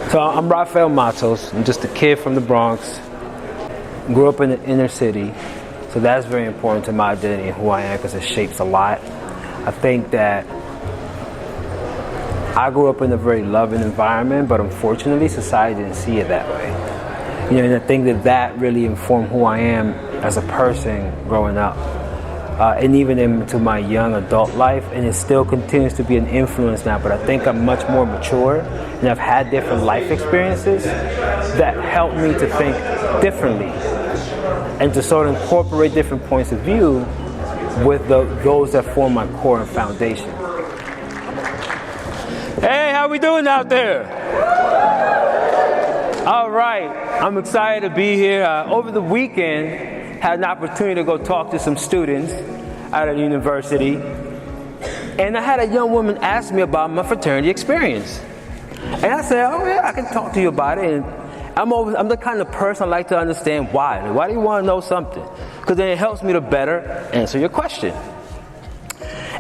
So I'm Rafael Matos. I'm just a kid from the Bronx. Grew up in the inner city. So that's very important to my identity and who I am because it shapes a lot. I think that I grew up in a very loving environment, but unfortunately society didn't see it that way. You know, and I think that really informed who I am as a person growing up. And even into my young adult life, and it still continues to be an influence now, but I think I'm much more mature and I've had different life experiences that help me to think differently and to sort of incorporate different points of view with those that form my core and foundation. Hey, how we doing out there? All right, I'm excited to be here. Over the weekend, had an opportunity to go talk to some students out of the university, and I had a young woman ask me about my fraternity experience. And I said, oh yeah, I can talk to you about it. And I'm the kind of person I like to understand why. Like, why do you want to know something? Because then it helps me to better answer your question.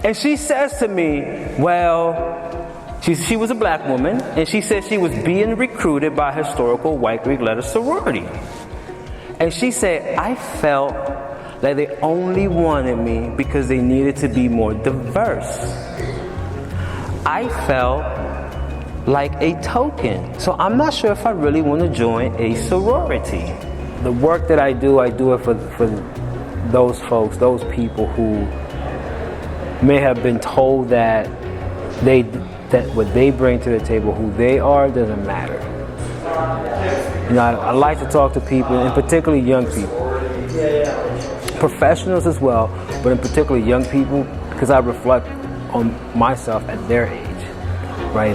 And she says to me, well, she was a black woman, and she said she was being recruited by a historical white Greek letter sorority. And she said, I felt like they only wanted me because they needed to be more diverse. I felt like a token. So I'm not sure if I really want to join a sorority. The work that I do it for those folks, those people who may have been told that what they bring to the table, who they are, doesn't matter. You know, I like to talk to people, and particularly young people. Professionals as well, but in particular young people, because I reflect on myself at their age, right?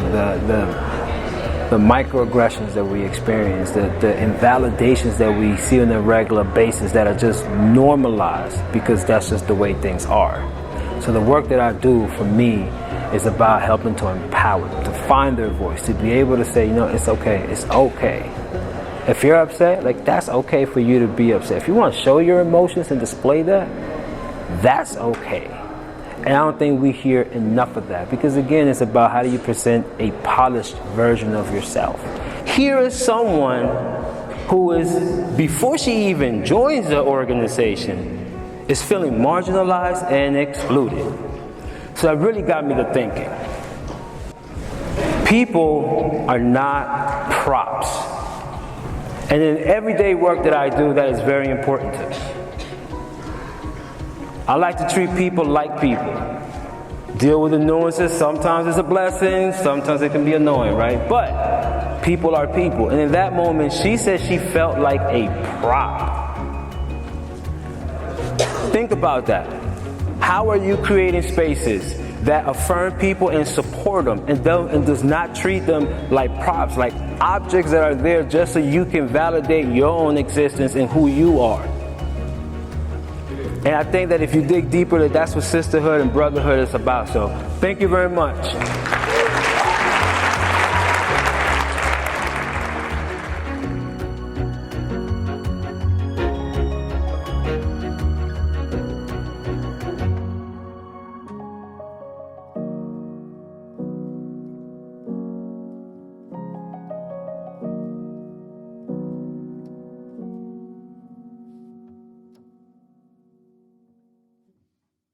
The microaggressions that we experience, the invalidations that we see on a regular basis that are just normalized because that's just the way things are. So the work that I do for me is about helping to empower them, to find their voice, to be able to say, you know, it's okay, it's okay. If you're upset, like, that's okay for you to be upset. If you want to show your emotions and display that, that's okay. And I don't think we hear enough of that, because again, it's about how do you present a polished version of yourself. Here is someone who is, before she even joins the organization, is feeling marginalized and excluded. So that really got me to thinking. People are not props. And in everyday work that I do, that is very important to me. I like to treat people like people. Deal with the nuances. Sometimes it's a blessing, sometimes it can be annoying, right? But people are people. And in that moment, she said she felt like a prop. Think about that. How are you creating spaces that affirm people and support them and does not treat them like props, like objects that are there just so you can validate your own existence and who you are? And I think that if you dig deeper, that's what sisterhood and brotherhood is about. So thank you very much.